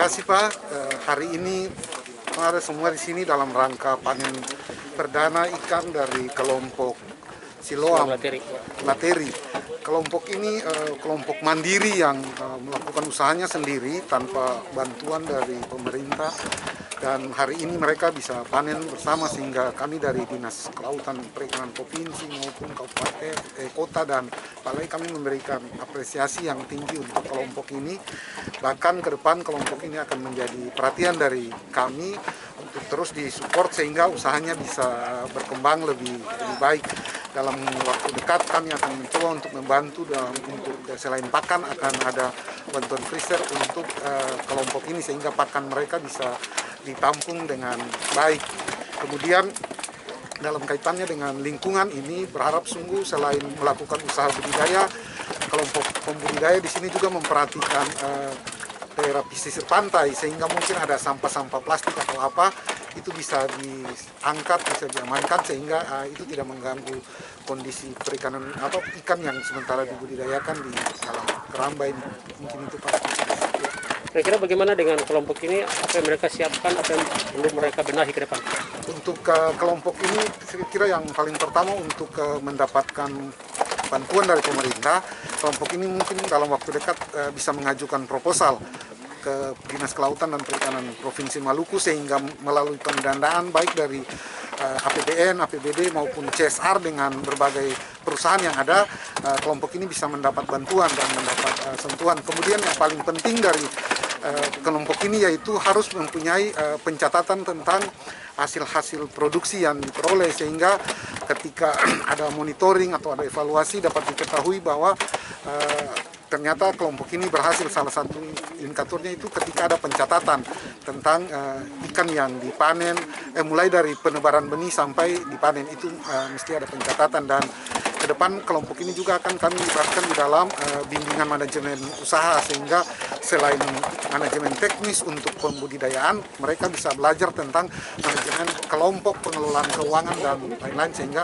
kasih Pak. Hari ini ada semua di sini dalam rangka panen perdana ikan dari kelompok Siloam Lateri. Kelompok ini kelompok mandiri yang melakukan usahanya sendiri tanpa bantuan dari pemerintah. Dan hari ini mereka bisa panen bersama sehingga kami dari Dinas Kelautan Perikanan Provinsi maupun Kabupaten, Kota dan Balai kami memberikan apresiasi yang tinggi untuk kelompok ini. Bahkan ke depan kelompok ini akan menjadi perhatian dari kami untuk terus disupport sehingga usahanya bisa berkembang lebih baik. Dalam waktu dekat kami akan mencoba untuk membantu untuk selain pakan akan ada bantuan freezer untuk kelompok ini sehingga pakan mereka bisa ditampung dengan baik. Kemudian dalam kaitannya dengan lingkungan ini berharap sungguh selain melakukan usaha budidaya, kelompok pembudidaya di sini juga memperhatikan daerah pesisir pantai sehingga mungkin ada sampah-sampah plastik atau apa itu bisa diangkat, bisa diamankan sehingga itu tidak mengganggu kondisi perikanan atau ikan yang sementara dibudidayakan di dalam keramba ini. Mungkin itu Pak. Kira-kira bagaimana dengan kelompok ini? Apa yang mereka siapkan, apa yang perlu mereka benahi ke depan? Untuk kelompok ini, saya kira yang paling pertama untuk mendapatkan bantuan dari pemerintah, kelompok ini mungkin dalam waktu dekat bisa mengajukan proposal ke Dinas Kelautan dan Perikanan Provinsi Maluku sehingga melalui pendanaan baik dari APBN, APBD maupun CSR dengan berbagai perusahaan yang ada, kelompok ini bisa mendapat bantuan dan mendapat sentuhan. Kemudian yang paling penting dari kelompok ini yaitu harus mempunyai pencatatan tentang hasil-hasil produksi yang diperoleh sehingga ketika ada monitoring atau ada evaluasi dapat diketahui bahwa ternyata kelompok ini berhasil. Salah satu indikatornya itu ketika ada pencatatan tentang ikan yang dipanen, mulai dari penebaran benih sampai dipanen itu mesti ada pencatatan. Dan ke depan kelompok ini juga akan kami libatkan di dalam bimbingan manajemen usaha sehingga selain manajemen teknis untuk pembudidayaan, mereka bisa belajar tentang manajemen kelompok, pengelolaan keuangan dan lain-lain sehingga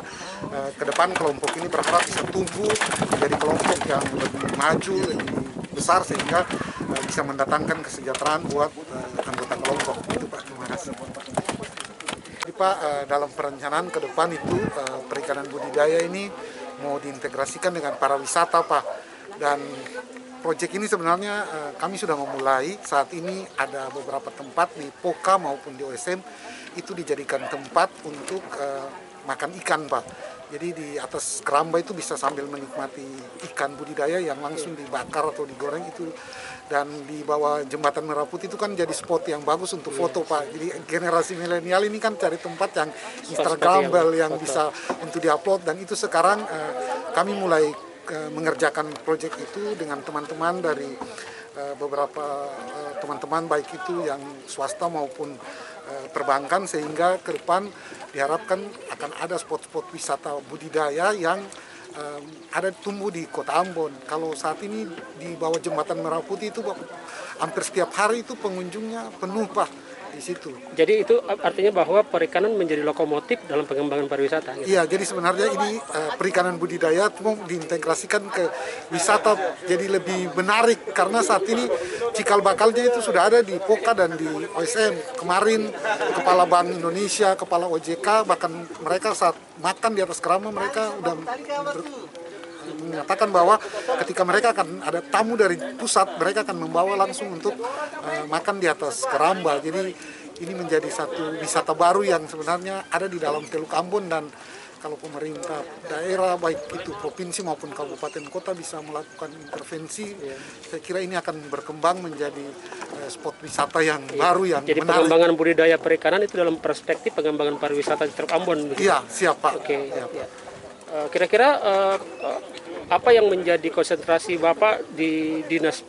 ke depan kelompok ini berharap bisa tumbuh menjadi kelompok yang lebih maju, lebih besar sehingga bisa mendatangkan kesejahteraan buat anggota kelompok. Itu Pak, terima kasih. Jadi Pak, dalam perencanaan ke depan itu perikanan budidaya ini mau diintegrasikan dengan pariwisata Pak. Dan proyek ini sebenarnya kami sudah memulai. Saat ini ada beberapa tempat di POKA maupun di OSM itu dijadikan tempat untuk makan ikan Pak. Jadi di atas keramba itu bisa sambil menikmati ikan budidaya yang langsung dibakar atau digoreng itu. Dan di bawah jembatan Merah Putih itu kan jadi spot yang bagus untuk foto Pak. Jadi generasi milenial ini kan cari tempat yang instagramable yang bisa untuk diupload. Dan itu sekarang kami mulai mengerjakan proyek itu dengan teman-teman dari beberapa teman-teman baik itu yang swasta maupun perbankan sehingga ke depan diharapkan akan ada spot-spot wisata budidaya yang ada tumbuh di Kota Ambon. Kalau saat ini di bawah jembatan Merah Putih itu hampir setiap hari itu pengunjungnya penuh Pak di situ. Jadi itu artinya bahwa perikanan menjadi lokomotif dalam pengembangan pariwisata. Gitu? Iya, jadi sebenarnya ini perikanan budidaya mau diintegrasikan ke wisata jadi lebih menarik karena saat ini cikal bakalnya itu sudah ada di POKA dan di OSM. Kemarin Kepala Bank Indonesia, Kepala OJK bahkan mereka saat makan di atas keramba mereka udah menyatakan bahwa ketika mereka akan ada tamu dari pusat, mereka akan membawa langsung untuk makan di atas keramba. Jadi ini menjadi satu wisata baru yang sebenarnya ada di dalam Teluk Ambon dan kalau pemerintah daerah baik itu provinsi maupun kabupaten kota bisa melakukan intervensi, saya kira ini akan berkembang menjadi spot wisata yang baru yang jadi menarik. Pengembangan budidaya perikanan itu dalam perspektif pengembangan pariwisata di Teluk Ambon. Begitu? Iya, siap Pak. Oke. Siap. Ya. Kira-kira apa yang menjadi konsentrasi Bapak di Dinas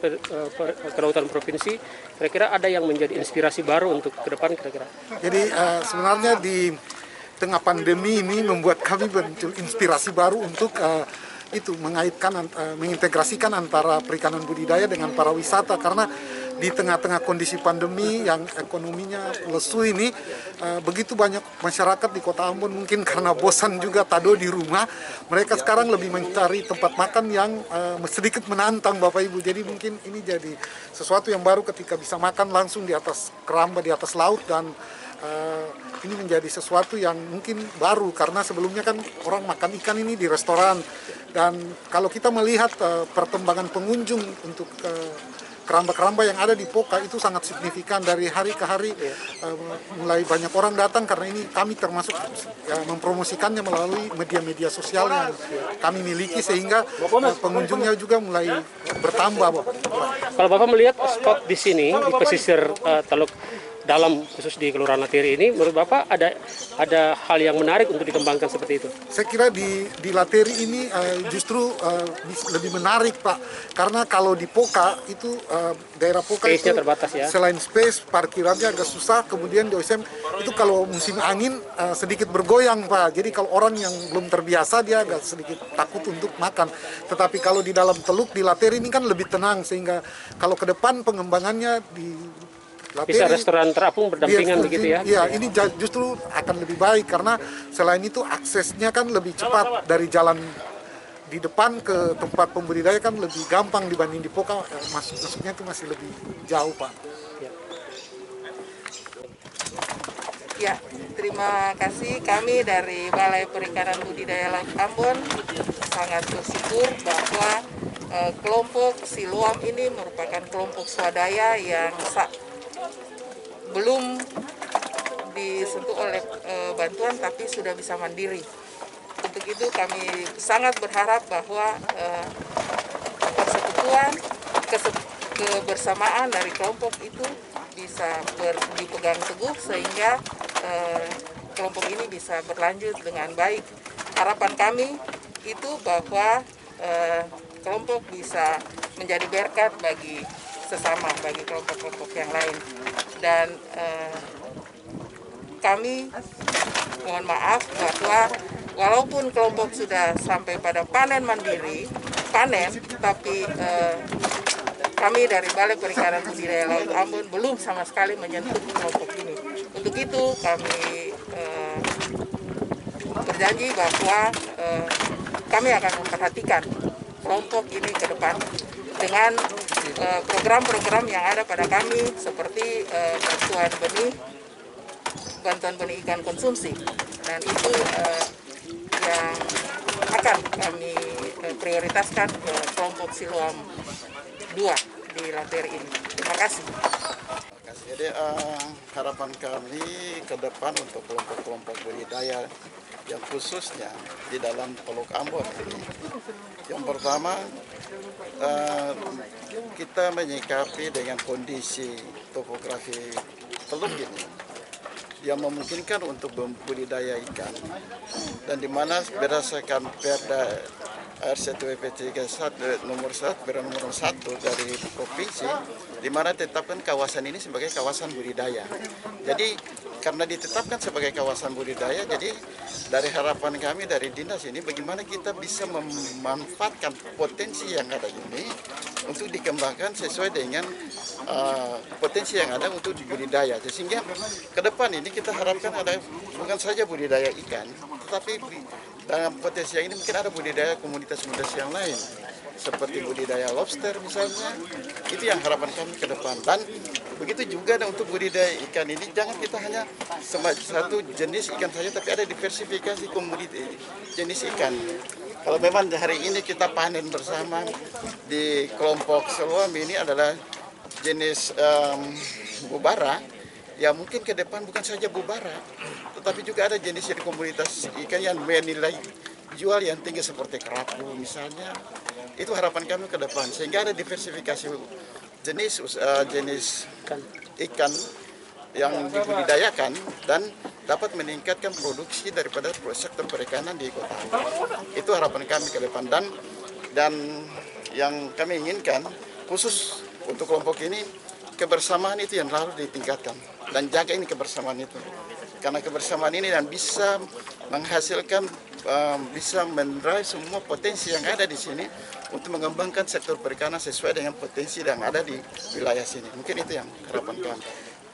Kelautan Provinsi? Kira-kira ada yang menjadi inspirasi baru untuk ke depan kira-kira? Jadi sebenarnya di tengah pandemi ini membuat kami muncul inspirasi baru untuk itu mengaitkan, mengintegrasikan antara perikanan budidaya dengan pariwisata karena di tengah-tengah kondisi pandemi yang ekonominya lesu ini, begitu banyak masyarakat di Kota Ambon mungkin karena bosan juga tado di rumah, mereka sekarang lebih mencari tempat makan yang sedikit menantang Bapak Ibu. Jadi mungkin ini jadi sesuatu yang baru ketika bisa makan langsung di atas keramba, di atas laut, dan ini menjadi sesuatu yang mungkin baru karena sebelumnya kan orang makan ikan ini di restoran. Dan kalau kita melihat perkembangan pengunjung untuk keramba-keramba yang ada di Poka itu sangat signifikan dari hari ke hari. Mulai banyak orang datang karena ini kami termasuk mempromosikannya melalui media-media sosial yang kami miliki, sehingga pengunjungnya juga mulai bertambah, Bapak. Kalau Bapak melihat spot di sini di pesisir Teluk Dalam, khusus di Kelurahan Lateri ini, menurut Bapak ada hal yang menarik untuk dikembangkan seperti itu? Saya kira di Lateri ini justru lebih menarik, Pak, karena kalau di Poka itu daerah Poka itu terbatas, ya? Selain space, parkirannya agak susah, kemudian di OSM itu kalau musim angin sedikit bergoyang, Pak. Jadi kalau orang yang belum terbiasa dia agak sedikit takut untuk makan. Tetapi kalau di dalam teluk di Lateri ini kan lebih tenang, sehingga kalau ke depan pengembangannya di Lateri, bisa restoran terapung berdampingan begitu ya? Iya, ini justru akan lebih baik karena selain itu aksesnya kan lebih cepat dari jalan di depan ke tempat pembudidaya kan lebih gampang dibanding di Poka, masuknya itu masih lebih jauh, Pak. Ya, terima kasih. Kami dari Balai Perikanan Budidaya Laut Ambon sangat bersyukur bahwa kelompok Siloam ini merupakan kelompok swadaya yang belum disentuh oleh bantuan tapi sudah bisa mandiri. Untuk itu kami sangat berharap bahwa persekutuan, kebersamaan dari kelompok itu bisa dipegang teguh sehingga kelompok ini bisa berlanjut dengan baik. Harapan kami itu bahwa kelompok bisa menjadi berkat bagi sesama, bagi kelompok-kelompok yang lain. Dan kami mohon maaf bahwa walaupun kelompok sudah sampai pada panen mandiri, tapi kami dari Balai Perikanan Budidaya Laut Ambon belum sama sekali menyentuh kelompok ini. Untuk itu kami berjanji bahwa kami akan memperhatikan kelompok ini ke depan dengan program-program yang ada pada kami seperti bantuan benih ikan konsumsi, dan itu yang akan kami prioritaskan ke kelompok Siloam 2 di Lateri ini. Terima kasih. Jadi harapan kami ke depan untuk kelompok-kelompok budidaya yang khususnya di dalam Teluk Ambon ini. Yang pertama, kita menyikapi dengan kondisi topografi teluk ini yang memungkinkan untuk budidaya ikan, dan di mana berdasarkan Perda RCTWP 31 nomor 1 dari provinsi, di mana ditetapkan kawasan ini sebagai kawasan budidaya. Jadi karena ditetapkan sebagai kawasan budidaya, jadi dari harapan kami dari dinas ini bagaimana kita bisa memanfaatkan potensi yang ada ini untuk dikembangkan sesuai dengan potensi yang ada untuk budidaya. Sehingga ke depan ini kita harapkan ada bukan saja budidaya ikan, tetapi dalam potensi yang ini mungkin ada budidaya komunitas-komunitas yang lain, seperti budidaya lobster misalnya. Itu yang harapan kami ke depan. Dan begitu juga untuk budidaya ikan ini, jangan kita hanya satu jenis ikan saja, tapi ada diversifikasi komoditas jenis ikan. Kalau memang hari ini kita panen bersama di kelompok Siloam ini adalah jenis bubara, ya mungkin ke depan bukan saja bubara, tetapi juga ada jenis komunitas ikan yang menilai jual yang tinggi seperti kerapu misalnya. Itu harapan kami ke depan, sehingga ada diversifikasi jenis ikan yang dibudidayakan dan dapat meningkatkan produksi daripada sektor perikanan di kota. Itu harapan kami ke depan, dan yang kami inginkan khusus untuk kelompok ini, kebersamaan itu yang harus ditingkatkan dan jaga ini kebersamaan itu, karena kebersamaan ini yang bisa menghasilkan bisa mendrive semua potensi yang ada di sini untuk mengembangkan sektor perikanan sesuai dengan potensi yang ada di wilayah sini. Mungkin itu yang harapan kami.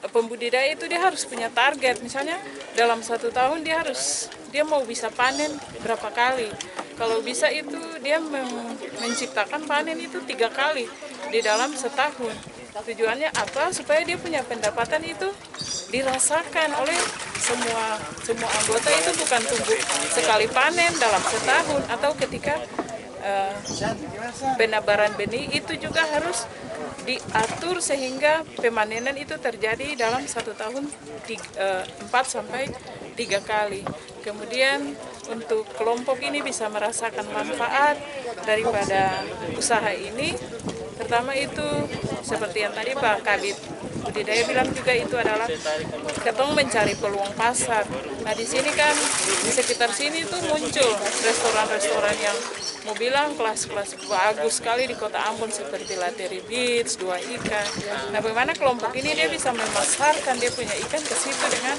Pembudidaya itu dia harus punya target, misalnya dalam 1 tahun dia mau bisa panen berapa kali. Kalau bisa itu dia menciptakan panen itu 3 kali di dalam setahun. Tujuannya apa? Supaya dia punya pendapatan itu dirasakan oleh semua anggota, itu bukan tumbuh sekali panen dalam setahun, atau ketika penebaran benih itu juga harus diatur sehingga pemanenan itu terjadi dalam 1 tahun 4 sampai 3 kali. Kemudian untuk kelompok ini bisa merasakan manfaat daripada usaha ini. Pertama itu seperti yang tadi Pak Kabid Budidaya bilang juga, itu adalah ketong mencari peluang pasar. Nah di sini kan di sekitar sini tuh muncul restoran-restoran yang mau bilang kelas-kelas bagus sekali di Kota Ambon seperti Lateri Beach, Dua Ikan. Nah bagaimana kelompok ini dia bisa memasarkan dia punya ikan ke situ dengan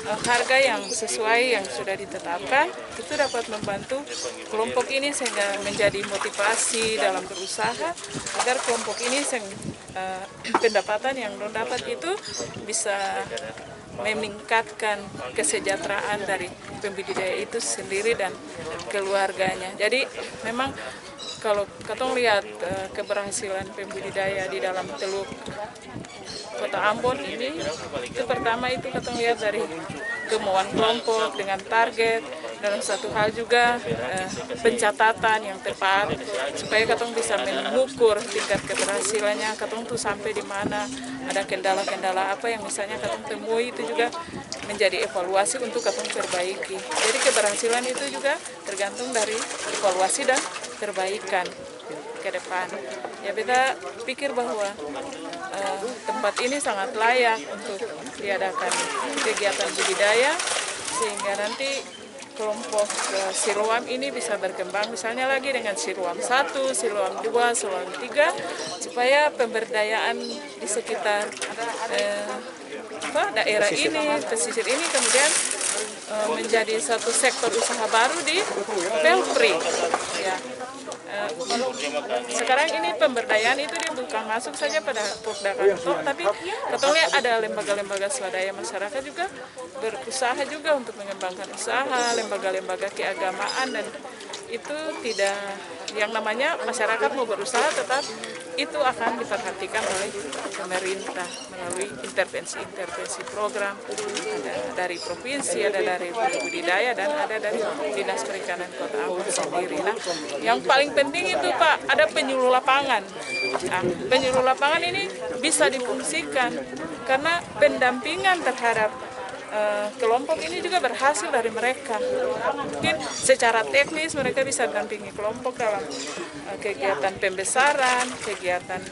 harga yang sesuai yang sudah ditetapkan, itu dapat membantu kelompok ini sehingga menjadi motivasi dalam berusaha agar kelompok ini pendapatan yang dapat itu bisa meningkatkan kesejahteraan dari pembudidaya itu sendiri dan keluarganya. Jadi memang kalau kita lihat keberhasilan pembudidaya di dalam Teluk Kota Ambon ini, itu pertama itu kita lihat dari kemauan kelompok dengan target, dalam satu hal juga pencatatan yang tepat supaya katong bisa mengukur tingkat keberhasilannya, katong tuh sampai di mana, ada kendala-kendala apa yang misalnya katong temui, itu juga menjadi evaluasi untuk katong perbaiki. Jadi keberhasilan itu juga tergantung dari evaluasi dan perbaikan ke depan. Ya kita pikir bahwa tempat ini sangat layak untuk diadakan kegiatan budidaya sehingga nanti kelompok Siloam ini bisa berkembang misalnya lagi dengan Siloam 1, Siloam 2, Siloam 3 supaya pemberdayaan di sekitar daerah ini, pesisir ini kemudian menjadi satu sektor usaha baru di Pelpri. Ya. Sekarang ini pemberdayaan itu dia bukan masuk saja pada Popda Kantor, tapi kita lihat ada lembaga-lembaga swadaya masyarakat juga berusaha juga untuk mengembangkan usaha, lembaga-lembaga keagamaan, dan itu tidak yang namanya masyarakat mau berusaha tetap itu akan diperhatikan oleh pemerintah melalui intervensi program, ada dari provinsi, ada dari budidaya, dan ada dari Dinas Perikanan Kota Ambon sendiri. Nah, yang paling penting itu Pak, ada penyuluh lapangan. Nah, penyuluh lapangan ini bisa difungsikan karena pendampingan terhadap kelompok ini juga berhasil dari mereka. Mungkin secara teknis mereka bisa mendampingi kelompok dalam kegiatan pembesaran, kegiatan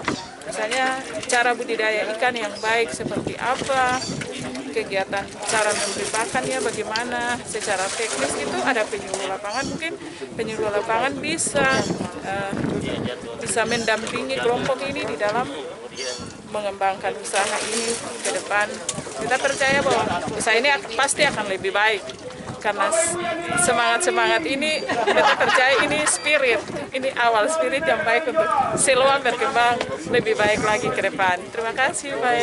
misalnya cara budidaya ikan yang baik seperti apa, kegiatan cara memberi pakannya bagaimana, secara teknis itu ada penyuluh lapangan. Mungkin penyuluh lapangan bisa mendampingi kelompok ini di dalam mengembangkan usaha ini ke depan. Kita percaya bahwa usaha ini pasti akan lebih baik karena semangat ini kita percaya ini spirit, ini awal spirit yang baik untuk Siloam berkembang lebih baik lagi ke depan. Terima kasih Pak.